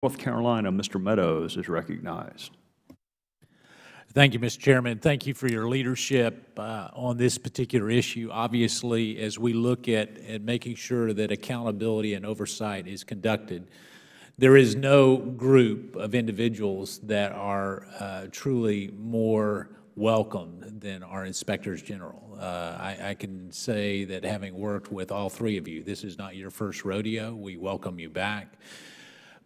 North Carolina, Mr. Meadows is recognized. Thank you, Mr. Chairman. Thank you for your leadership on this particular issue. Obviously, as we look at making sure that accountability and oversight is conducted, there is no group of individuals that are truly more welcome than our inspectors general. I can say that having worked with all three of you, this is not your first rodeo. We welcome you back.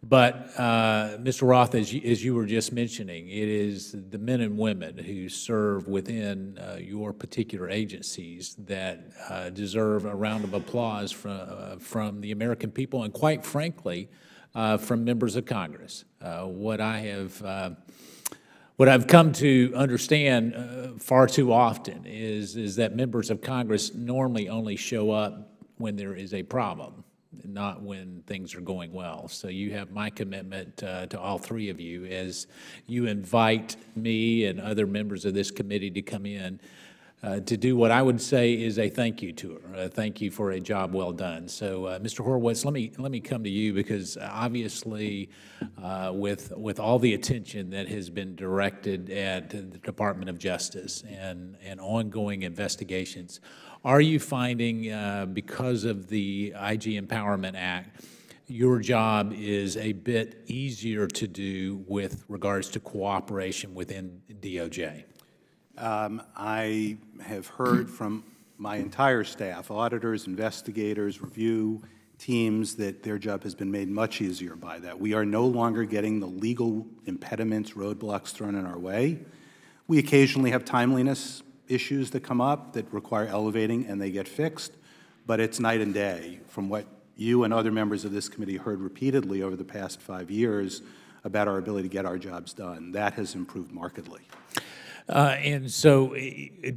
But, Mr. Roth, as you were just mentioning, it is the men and women who serve within your particular agencies that deserve a round of applause from the American people and, quite frankly, from members of Congress. What I've come to understand far too often is that members of Congress normally only show up when there is a problem, not when things are going well. So you have my commitment to all three of you as you invite me and other members of this committee to come in to do what I would say is a thank you tour. Thank you for a job well done. So, Mr. Horowitz, let me come to you because obviously, with all the attention that has been directed at the Department of Justice and ongoing investigations, are you finding, because of the IG Empowerment Act, your job is a bit easier to do with regards to cooperation within DOJ? I have heard from my entire staff, auditors, investigators, review teams, that their job has been made much easier by that. We are no longer getting the legal impediments, roadblocks thrown in our way. We occasionally have timeliness issues that come up that require elevating, and they get fixed, but it's night and day from what you and other members of this committee heard repeatedly over the past 5 years about our ability to get our jobs done. That has improved markedly. And so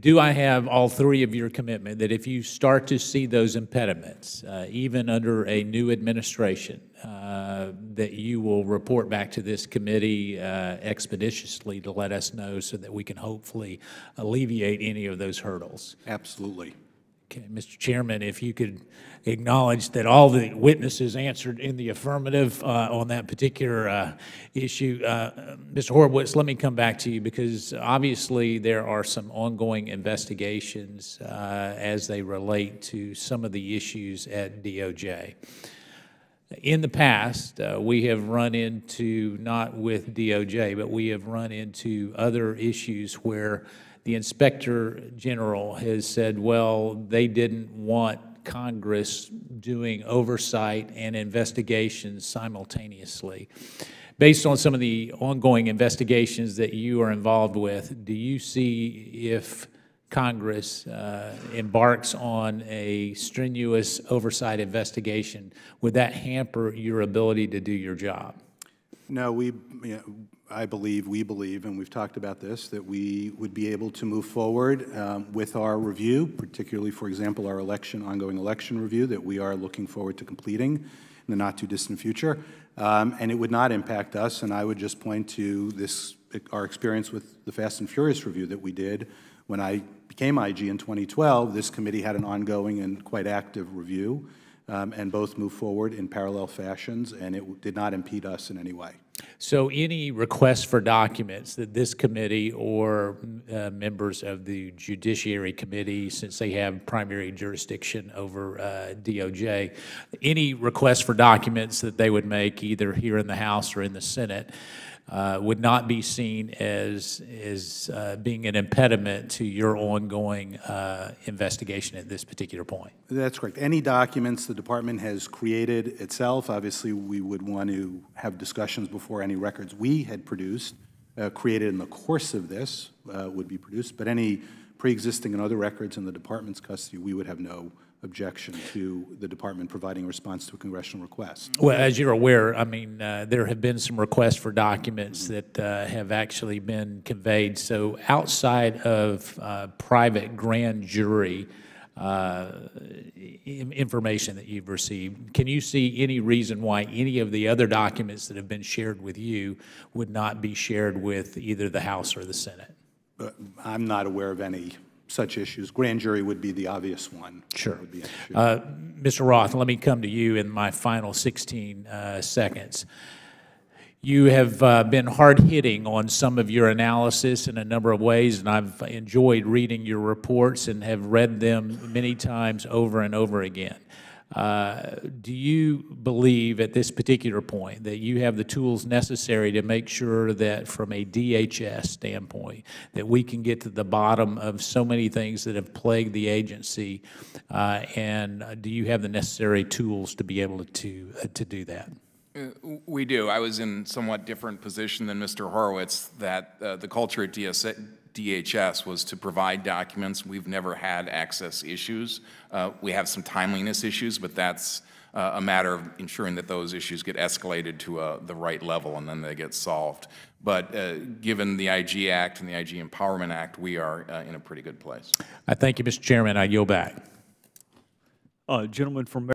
do I have all three of your commitment that if you start to see those impediments, even under a new administration, that you will report back to this committee expeditiously to let us know so that we can hopefully alleviate any of those hurdles? Absolutely. Okay, Mr. Chairman, if you could acknowledge that all the witnesses answered in the affirmative on that particular issue. Mr. Horowitz, let me come back to you because obviously there are some ongoing investigations as they relate to some of the issues at DOJ. In the past, we have run into, not with DOJ, but we have run into other issues where the Inspector General has said, well, they didn't want Congress doing oversight and investigations simultaneously. Based on some of the ongoing investigations that you are involved with, do you see if Congress embarks on a strenuous oversight investigation, would that hamper your ability to do your job? No, we believe, and we've talked about this, that we would be able to move forward with our review, particularly, for example, our ongoing election review that we are looking forward to completing in the not-too-distant future, and it would not impact us. And I would just point to our experience with the Fast and Furious review that we did when I became IG in 2012. This committee had an ongoing and quite active review, and both moved forward in parallel fashions, and it did not impede us in any way. So any requests for documents that this committee or members of the Judiciary Committee, since they have primary jurisdiction over DOJ, any requests for documents that they would make either here in the House or in the Senate would not be seen as being an impediment to your ongoing investigation at this particular point? That's correct. Any documents the department has created itself, obviously we would want to have discussions before any records we had produced, created in the course of this, would be produced. But any pre-existing and other records in the department's custody, we would have no objection to the department providing a response to a congressional request. Well, as you're aware, I mean, there have been some requests for documents that have actually been conveyed. So outside of private grand jury information that you've received, can you see any reason why any of the other documents that have been shared with you would not be shared with either the House or the Senate? I'm not aware of any such issues. Grand jury would be the obvious one. Sure. Mr. Roth, let me come to you in my final 16 seconds. You have been hard-hitting on some of your analysis in a number of ways, and I've enjoyed reading your reports and have read them many times over and over again. Do you believe at this particular point that you have the tools necessary to make sure that from a DHS standpoint that we can get to the bottom of so many things that have plagued the agency, and do you have the necessary tools to be able to do that? We do. I was in somewhat different position than Mr. Horowitz, that the culture at DHS was to provide documents. We've never had access issues. We have some timeliness issues, but that's a matter of ensuring that those issues get escalated to the right level and then they get solved. But given the IG Act and the IG Empowerment Act, we are in a pretty good place. I thank you, Mr. Chairman. I yield back. Gentleman from